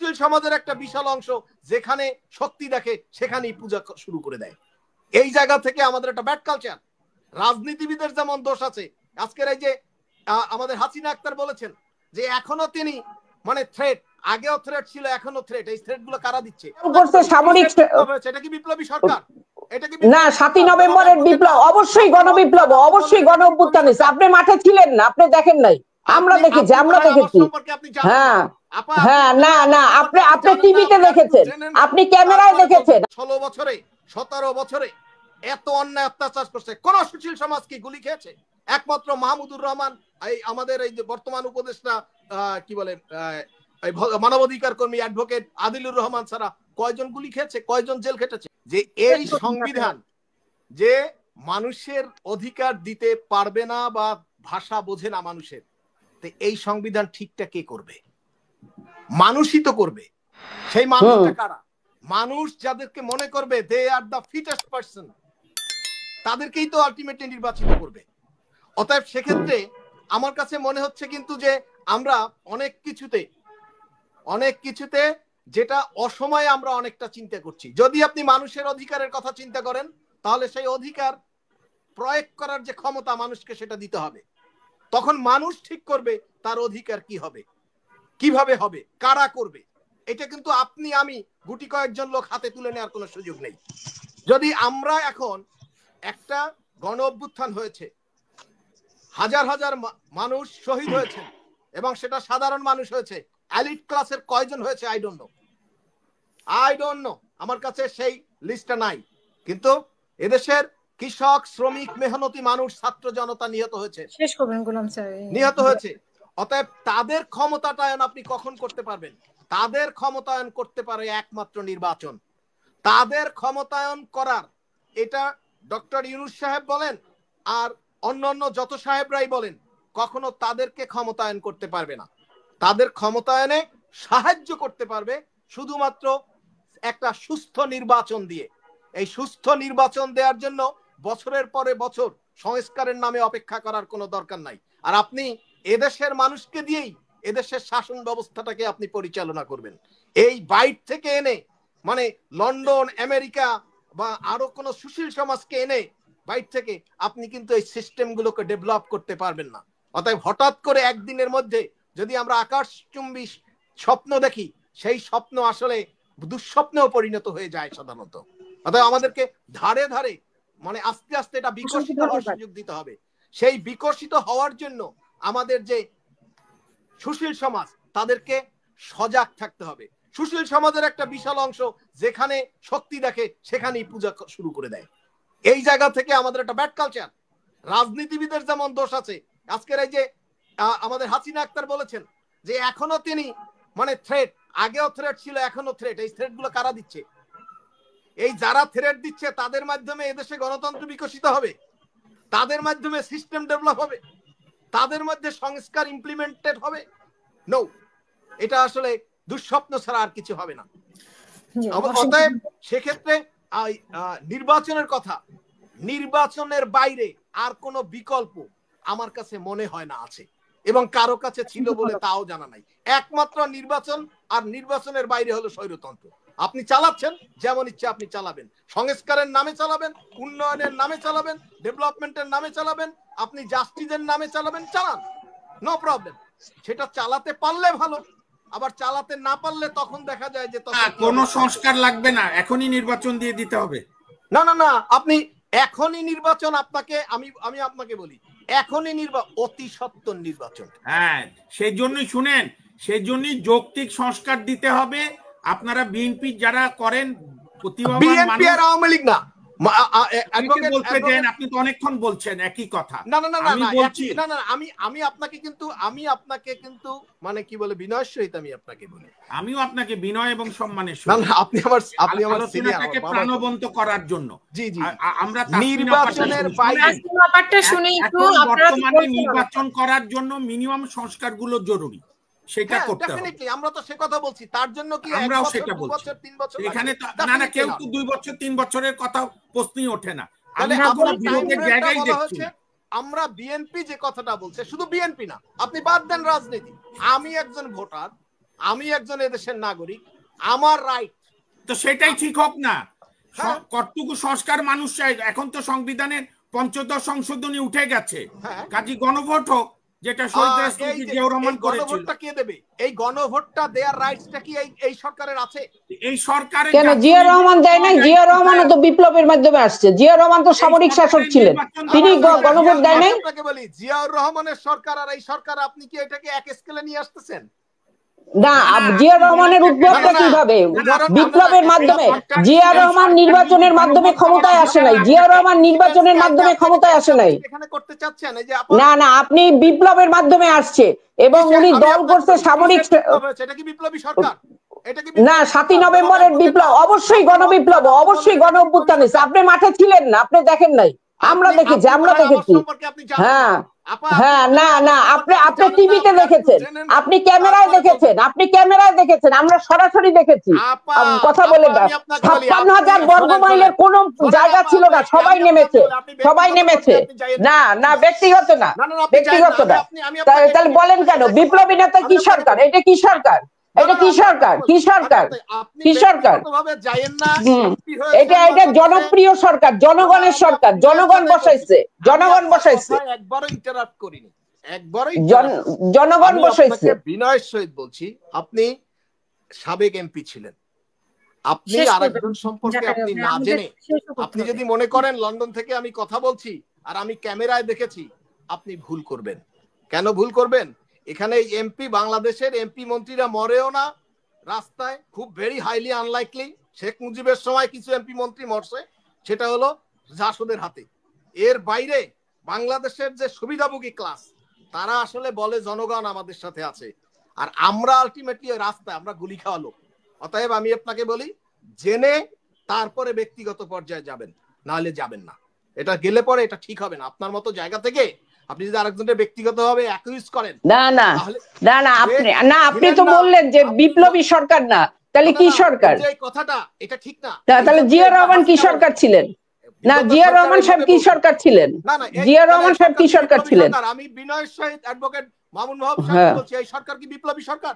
সুশীল সমাজের একটা বিশাল অংশ যেখানে শক্তি দেখে সেখানেই পূজা শুরু করে দেয়। এই জায়গা থেকে আমাদের একটা ব্যাড কালচার। রাজনীতিবিদের যেমন দোষ আছে, আজকের এই যে আমাদের হাসিনা আক্তার বলেছেন যে এখনো তিনি মানে থ্রেট, আগেও থ্রেট ছিল, এখনো থ্রেট। এই থ্রেট গুলো কারা দিচ্ছে? সামরিক, এটা কি বিপ্লবী সরকার? এটা কি না? 7ই নভেম্বরের বিপ্লব অবশ্যই গণবিপ্লব, অবশ্যই গণ অভ্যুত্থান হয়েছে। আপনি মাঠে ছিলেন না, আপনি দেখেন নাই, আমরা দেখেছি, আমরা দেখেছি। হ্যাঁ হ্যাঁ, না না, আপনি টিভিতে দেখেছেন, আপনি ক্যামেরায় দেখেছেন। 16 বছরে 17 বছরে এত অন্যায় অত্যাচার করছে কোন সুশীল সমাজ কি গুলি খেয়েছে? একমাত্র মাহমুদুর রহমান, এই আমাদের এই যে বর্তমান উপদেষ্টা কি বলে মানবাধিকার কর্মী অ্যাডভোকেট আদিলুর রহমান ছাড়া কয়জন গুলি খেয়েছে, কয়জন জেল খেটেছে? যে এই সংবিধান যে মানুষের অধিকার দিতে পারবে না বা ভাষা বোঝে না মানুষের, তো এই সংবিধান ঠিকটা কে করবে? মানুষই তো করবে। সেই মানুষটা কারা? মানুষ যাদেরকে মনে করবে দে আর দ্য ফিটেস্ট পারসন, তাদেরকেই তো আলটিমেটলি নির্বাচিত করবে। অতএব সেক্ষেত্রে আমার কাছে মনে হচ্ছে কিন্তু যে আমরা অনেক কিছুতে যেটা অসময়ে আমরা অনেকটা চিন্তা করছি। যদি আপনি মানুষের অধিকারের কথা চিন্তা করেন তাহলে সেই অধিকার প্রয়োগ করার যে ক্ষমতা মানুষকে সেটা দিতে হবে। তখন মানুষ ঠিক করবে তার অধিকার কি হবে, কিভাবে হবে, কারা করবে। এটা কিন্তু আপনি আমি গুটি কয়েকজন লোক হাতে তুলে নেওয়ার কোনো সুযোগ নেই। যদি আমরা এখন একটা গণ অভ্যুত্থান হয়েছে, হাজার হাজার মানুষ শহীদ হয়েছে এবং সেটা সাধারণ মানুষ হয়েছে, এলিট ক্লাসের কয়জন হয়েছে আই ডোন্ট নো, আমার কাছে সেই লিস্টটা নাই। কিন্তু এদেশের কৃষক, শ্রমিক, মেহনতি মানুষ, ছাত্র জনতা নিহত হয়েছে, নিহত হয়েছে। অতএব তাদের ক্ষমতায়ন আপনি কখন করতে পারবেন? তাদের ক্ষমতায়ন করতে পারে একমাত্র নির্বাচন। তাদের ক্ষমতায়ন করার এটা ডক্টর ইউনূস সাহেব বলেন আর অন্যান্য যত সাহেবরাই বলেন, কখনো তাদেরকে ক্ষমতায়ন করতে পারবে না। তাদের ক্ষমতায়নে সাহায্য করতে পারবে শুধুমাত্র একটা সুস্থ নির্বাচন দিয়ে। এই সুস্থ নির্বাচন দেওয়ার জন্য বছরের পরে বছর সংস্কারের নামে অপেক্ষা করার কোনো দরকার নাই। আর আপনি এদেশের মানুষকে দিয়েই এদেশের শাসন ব্যবস্থাটাকে আপনি পরিচালনা করবেন। এই বাইরে থেকে এনে মানে লন্ডন, আমেরিকা বা আরো কোনো সুশীল সমাজকে এনে বাইরে থেকে আপনি কিন্তু এই সিস্টেমগুলোকে ডেভেলপ করতে পারবেন না। অতএব হঠাৎ করে একদিনের মধ্যে যদি আমরা আকাশচুম্বী স্বপ্ন দেখি, সেই স্বপ্ন আসলে দুঃস্বপ্নেও পরিণত হয়ে যায় সাধারণত। অতএব আমাদেরকে ধারে ধারে মানে আস্তে আস্তে এটা বিকশিত হওয়ার সুযোগ দিতে হবে। সেই বিকশিত হওয়ার জন্য আমাদের যে সুশীল সমাজ, তাদেরকে সজাগ থাকতে হবে। সুশীল সমাজের একটা বিশাল অংশ যেখানে শক্তি দেখে সেখানেই পূজা শুরু করে দেয়। এই জায়গা থেকে আমাদের একটা ব্যাড কালচার। রাজনীতিবিদের যেমন দোষ আছে, আজকের এই যে আমাদের হাসিনা আক্তার বলেছেন যে এখনো তিনি মানে থ্রেট, আগেও থ্রেট ছিল, এখনো থ্রেট। এই থ্রেট গুলো কারা দিচ্ছে? এই যারা থ্রেট দিচ্ছে তাদের মাধ্যমে এদেশে গণতন্ত্র বিকশিত হবে, তাদের মাধ্যমে সিস্টেম ডেভেলপ হবে, তাদের মধ্যে সংস্কার ইমপ্লিমেন্টেড হবে। নো, এটা আসলে দুঃস্বপ্ন ছাড়া আর কিছু হবে না। অতএব সেক্ষেত্রে নির্বাচনের কথা, নির্বাচনের বাইরে আর কোনো বিকল্প আমার কাছে মনে হয় না আছে, এবং কারো কাছে ছিল বলে তাও জানা নাই। একমাত্র নির্বাচন, আর নির্বাচনের বাইরে হলো স্বৈরতন্ত্র। আপনি চালাচ্ছেন যেমন ইচ্ছা আপনি চালাবেন, সংস্কারের নামে চালাবেন, উন্নয়নের নামে চালাবেন, ডেভেলপমেন্টের নামে চালাবেন, আপনি জাস্টিসের নামে চালাবেন, চালান, নো প্রবলেম। সেটা চালাতে পারলে ভালো, আবার চালাতে না পারলে তখন দেখা যায় যে কোনো সংস্কার লাগবে না, এখনই নির্বাচন দিয়ে দিতে হবে। না না না, আপনি এখনই নির্বাচন, আপনাকে আমি আপনাকে বলি এখনই অতি সত্বর নির্বাচন। হ্যাঁ, সেই জন্যই শুনেন, সেই জন্যই যৌক্তিক সংস্কার দিতে হবে। আপনারা বিএনপি যারা করেন, বিএনপি আর আওয়ামী লীগ না, আপনি তো অনেকক্ষণ বলছেন একই কথা। না না না না, আমি আপনাকে কিন্তু মানে কি বলে বিনয়ের সহিত আমি আপনাকে বলি, আমিও আপনাকে বিনয় এবং সম্মানের সহিত, আপনি আমার আলোচনাটাকে প্রাণবন্ত করার জন্য। জি জি, আমরা নির্বাচনের বাইরে বর্তমানে নির্বাচন করার জন্য মিনিমাম সংস্কারগুলো জরুরি, সেটা করতে হবে। আমরা তো সে কথা বলছি, তার জন্য কি আমরাও সেটা বলছি। এখানে না না, কেউ তো 2 বছর 3 বছরের কথা প্রশ্নই ওঠে না। আমরা বিএনপি যে কথাটা বলছে, শুধু বিএনপি না, আপনি বাদ দেন রাজনীতি, আমি একজন ভোটার, আমি একজন এদেশের নাগরিক, আমার রাইট। তো সেটাই ঠিক হোক না, কতটুকু সংস্কার মানুষ চাই। এখন তো সংবিধানের ৫৫ সংশোধনী উঠে গেছে, কাজী গণভোট হোক, যেটা শহীদ রাষ্ট্রপতি জিয়াউর রহমান করেছিল। গণভোটটা কে দেবে? এই গণভোটটা দেওয়ার রাইটসটা কি এই সরকারের আছে? এই সরকারের কেন জিয়াউর রহমান দেয় নাই? জিয়াউর রহমানও তো বিপ্লবের মাধ্যমে আসছে। জিয়াউর রহমান তো সামরিক শাসক ছিলেন, তিনি গণভোট দেয় নাই। আপনাকে বলি, জিয়াউর রহমানের সরকার আর এই সরকার, আপনি কি এটাকে এক স্কেলে নিয়ে আসতেছেন? না, জিয়াউর রহমানের উদ্ভবটা কিভাবে? বিপ্লবের মাধ্যমে। জিয়াউর রহমান নির্বাচনের মাধ্যমে ক্ষমতায় আসে নাই। জিয়াউর রহমান নির্বাচনের মাধ্যমে ক্ষমতায় আসে নাই। এখানে করতে চাচ্ছেন এই যে না না, আপনি বিপ্লবের মাধ্যমে আসছে এবং উনি দল করছে সামরিক। এটা কি বিপ্লবী সরকার? না, 7ই নভেম্বরের বিপ্লব অবশ্যই গণবিপ্লব, অবশ্যই গণ অভ্যুত্থান হয়েছে। আপনি মাঠে ছিলেন না, আপনি দেখেন নাই, আমরা দেখেছি, আমরা দেখেছি। হ্যাঁ হ্যাঁ, না না, আপনি টিভিতে দেখেছেন, আপনি ক্যামেরায় দেখেছেন, আপনি ক্যামেরায় দেখেছেন, আমরা সরাসরি দেখেছি। কথা বলে না, ৫৬,০০০ বর্গ মাইলের কোন জায়গা ছিল না, সবাই নেমেছে, সবাই নেমেছে। না না, ব্যক্তিগত না, ব্যক্তিগত না। তাহলে বলেন কেন বিপ্লবী নেতা কি সরকার? এটা কি সরকার? এটা কি সরকার? কি সরকার? কি সরকার? এটা জনপ্রিয় সরকার, জনগণের সরকার, জনগণ বসাইছে, জনগণ বসাইছে, একবারও ইন্টারাপ্ট করিনি, একবারও জনগণ বসাইছে। বিনয়ের সহিত বলছি, আপনি সাবেক এমপি ছিলেন, আপনি আরেকজন সম্পর্কে আপনি না জেনে, আপনি যদি মনে করেন লন্ডন থেকে আমি কথা বলছি আর আমি ক্যামেরায় দেখেছি, আপনি ভুল করবেন। কেন ভুল করবেন? এখানে এমপি, বাংলাদেশের এমপি মন্ত্রীরা মরেও না রাস্তায়, খুব ভেরি হাইলি আনলাইকলি। শেখ মুজিবের সময় কিছু এমপি মন্ত্রী মরছে, সেটা হলো জাসদের হাতে। এর বাইরে বাংলাদেশের যে সুবিধাভোগী ক্লাস, তারা আসলে বলে জনগণ আমাদের সাথে আছে, আর আমরা আলটিমেটলি ওই রাস্তায় আমরা গুলি খাওয়া লোক। অতএব আমি আপনাকে বলি, জেনে তারপরে ব্যক্তিগত পর্যায়ে যাবেন, নাহলে যাবেন না। এটা গেলে পরে এটা ঠিক হবে না। আপনার মতো জায়গা থেকে আপনি যদি আরেকজনের ব্যক্তিগত ভাবে অ্যাকিউজ করেন, না না না না, আপনি তো বললেন যে বিপ্লবী সরকার না, তাহলে কি সরকার? এই কথাটা এটা ঠিক না। তাহলে জিয়াউর রহমান কি সরকার ছিলেন? না, জিয়াউর রহমান সাহেব কি সরকার ছিলেন? জিয়াউর রহমান সাহেব কি সরকার ছিলেন? আমি বিনয়ের সহিত অ্যাডভোকেট মামুন মাহবুব সাহেব বলছি, এই সরকার কি বিপ্লবী সরকার?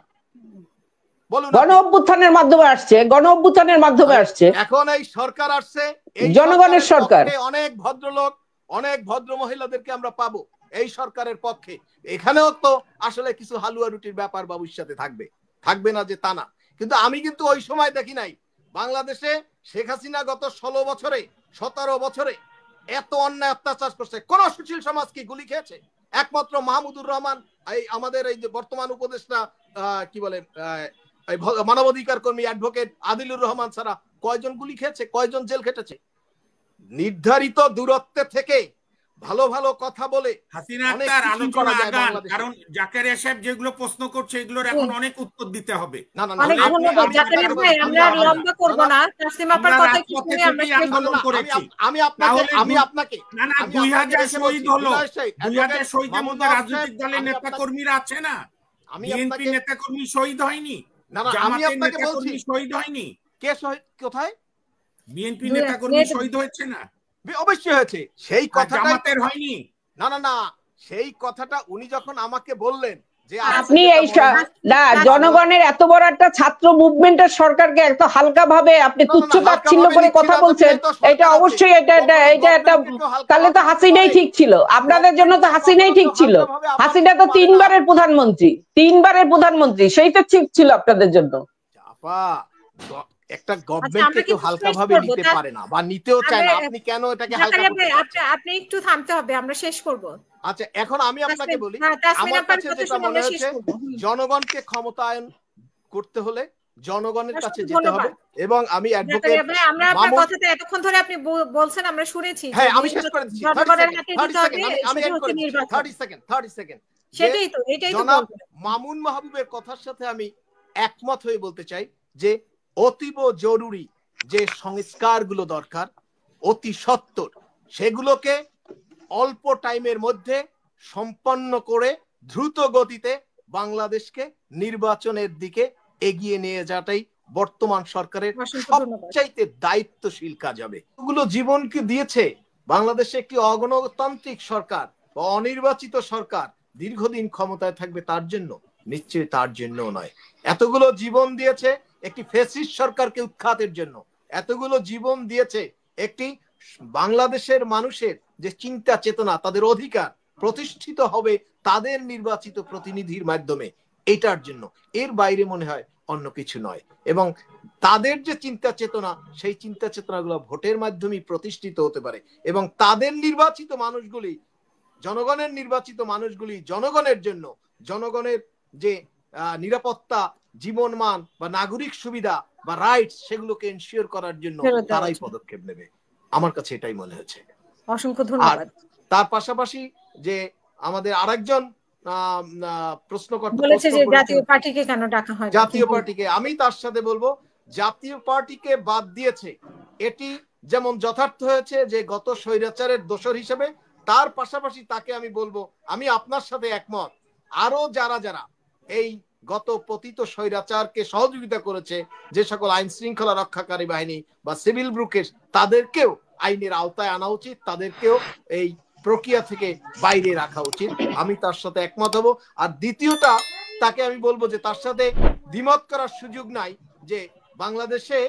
বলুন। গণ অভ্যুত্থানের মাধ্যমে আসছে, গণ অভ্যুত্থানের মাধ্যমে আসছে। এখন এই সরকার আসছে, এই জনগণের সরকার। অনেক ভদ্রলোক, অনেক ভদ্র মহিলাদেরকে আমরা পাবো এই সরকারের পক্ষে। এখানেও তো আসলে কিছু হালুয়া রুটির ব্যাপার ভবিষ্যতে থাকবে, থাকবে না যে তা না। কিন্তু আমি কিন্তু ওই সময় দেখি নাই বাংলাদেশে শেখ হাসিনা গত 16 বছরে 17 বছরে এত অন্যায় অত্যাচার করছে। কোন সুশীল সমাজ কি গুলি খেয়েছে? একমাত্র মাহমুদুর রহমান, এই আমাদের এই যে বর্তমান উপদেষ্টা কি বলে মানবাধিকার কর্মী অ্যাডভোকেট আদিলুর রহমান ছাড়া কয়জন গুলি খেয়েছে, কয়জন জেল খেটেছে? নির্ধারিত দূরত্বে থেকে ভালো ভালো কথা বলে হাসিনা আক্তার আলোচনা আগান, কারণ জাকারিয়া সাহেব যেগুলো প্রশ্ন করছে এগুলোর এখন অনেক উত্তর দিতে হবে। না না, আমরা লম্বা করব না, তাসলিম আপার কথা কি শুনে আমরা আন্দোলন করেছি। আমি আপনাকে না না, 2000 শহীদ হলো, 2000 শহীদের মধ্যে রাজনৈতিক দলের নেতা কর্মীরা আছে না, বিএনপি নেতা কর্মী শহীদ হয়নি, না না, আমি আপনাকে বলছি শহীদ হয়নি। কে শহীদ? কোথায়? বিএনপি নেতা কর্মী শহীদ হয়েছে না? অবশ্যই হয়েছে। সেই কথাটা জামাতের হয়নি। না না না, সেই কথাটা উনি যখন আমাকে বললেন যে আপনি এই না, জনগণের এত বড় একটা ছাত্র মুভমেন্টের সরকারকে এত হালকা ভাবে আপনি তুচ্ছ তাচ্ছিল্য করে কথা বলছেন, এটা অবশ্যই এটা একটা, তাহলে তো হাসিনাই ঠিক ছিল আপনাদের জন্য, তো হাসিনাই ঠিক ছিল। হাসিনা তো 3 বারের প্রধানমন্ত্রী, 3 বারের প্রধানমন্ত্রী, সেই তো ঠিক ছিল আপনাদের জন্য। একটা গভর্নমেন্টকে কেউ হালকা ভাবে নিতে পারে না বা নিতেও চায় না। আপনি কেন এটাকে হালকা করতে? আপনি একটু থামতে হবে, আমরা শেষ করব। আচ্ছা, এখন আমি আপনাকে বলি, আমার কাছে যেটা মনে হচ্ছে, জনগণকে ক্ষমতায়ন করতে হলে জনগণের কাছে যেতে হবে। এবং আমি অ্যাডভোকেট, আমরা আপনার কথাটা এতক্ষণ ধরে আপনি বলছেন, আমরা শুনেছি। হ্যাঁ, আমি শেষ করে দিচ্ছি। 30 সেকেন্ড। সেটাই তো, এটাই তো জনাব মামুন মাহবুবের কথার সাথে আমি একমত হয়ে বলতে চাই যে অতীব জরুরি যে সংস্কারগুলো দরকার, অতি সত্বর সেগুলোকে অল্প টাইমের মধ্যে সম্পন্ন করে দ্রুত গতিতে বাংলাদেশকে নির্বাচনের দিকে এগিয়ে নিয়ে যাওয়াটাই বর্তমান সরকারের সবচাইতে দায়িত্বশীল কাজ হবে। এগুলো জীবনকে দিয়েছে বাংলাদেশে একটি অগণতান্ত্রিক সরকার বা অনির্বাচিত সরকার দীর্ঘদিন ক্ষমতায় থাকবে তার জন্য। নিশ্চয়ই তার জন্য নয়। এতগুলো জীবন দিয়েছে একটি ফ্যাসিস্ট সরকারকে উৎখাতের জন্য, এতগুলো জীবন দিয়েছে একটি বাংলাদেশের মানুষের যে চিন্তা চেতনা, তাদের অধিকার প্রতিষ্ঠিত হবে তাদের নির্বাচিত প্রতিনিধির মাধ্যমে, এটার জন্য। এর বাইরে মনে হয় অন্য কিছু নয়। এবং তাদের যে চিন্তা চেতনা, সেই চিন্তা চেতনাগুলো ভোটের মাধ্যমে প্রতিষ্ঠিত হতে পারে। এবং তাদের নির্বাচিত মানুষগুলি, জনগণের নির্বাচিত মানুষগুলি জনগণের জন্য, জনগণের যে নিরাপত্তা, জীবনমান বা নাগরিক সুবিধা বা রাইটস, সেগুলোকে এনশিওর করার জন্য তারাই পদক্ষেপ নেবে। আমার কাছে এটাই মনে হচ্ছে। অসংখ্য ধন্যবাদ। তার পাশাপাশি যে আমাদের আরেকজন প্রশ্নকর্তা বলেছে যে জাতীয় পার্টিকে কেন ডাকা হয়, জাতীয় পার্টিকে, আমি তার সাথে বলবো জাতীয় পার্টিকে বাদ দিয়েছে এটি যেমন যথার্থ হয়েছে যে গত স্বৈরাচারের দোসর হিসেবে, তার পাশাপাশি তাকে আমি বলবো, আমি আপনার সাথে একমত, আরো যারা যারা এই গত পতিত স্বৈরাচারকে সহযোগিতা করেছে, যে সকল আইন শৃঙ্খলা রক্ষাকারী বাহিনী বা সিভিল ব্রুকেশ, তাদেরকেও আইনের আওতায় আনা উচিত, তাদেরকেও এই প্রক্রিয়া থেকে বাইরে রাখা উচিত। আমি তার সাথে একমত হব। আর দ্বিতীয়টা, তাকে আমি বলবো যে তার সাথে দ্বিমত করার সুযোগ নাই যে বাংলাদেশে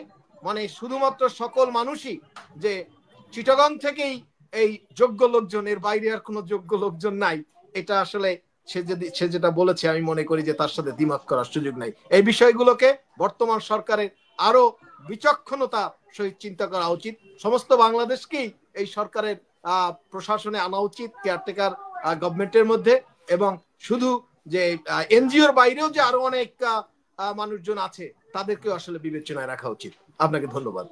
মানে শুধুমাত্র সকল মানুষই যে চিটাগং থেকেই এই যোগ্য লোকজন, এর বাইরে আর কোনো যোগ্য লোকজন নাই, এটা আসলে সে যেটা বলেছে, আমি মনে করি যে তার সাথে দ্বিমত করার সুযোগ নাই। এই বিষয়গুলোকে বর্তমান সরকারের আরো বিচক্ষণতা সহিত চিন্তা করা উচিত। সমস্ত বাংলাদেশকেই এই সরকারের প্রশাসনে আনা উচিত, কেয়ারটেকার গভর্নমেন্টের মধ্যে। এবং শুধু যে এনজিওর বাইরেও যে আরো অনেক মানুষজন আছে, তাদেরকেও আসলে বিবেচনায় রাখা উচিত। আপনাকে ধন্যবাদ।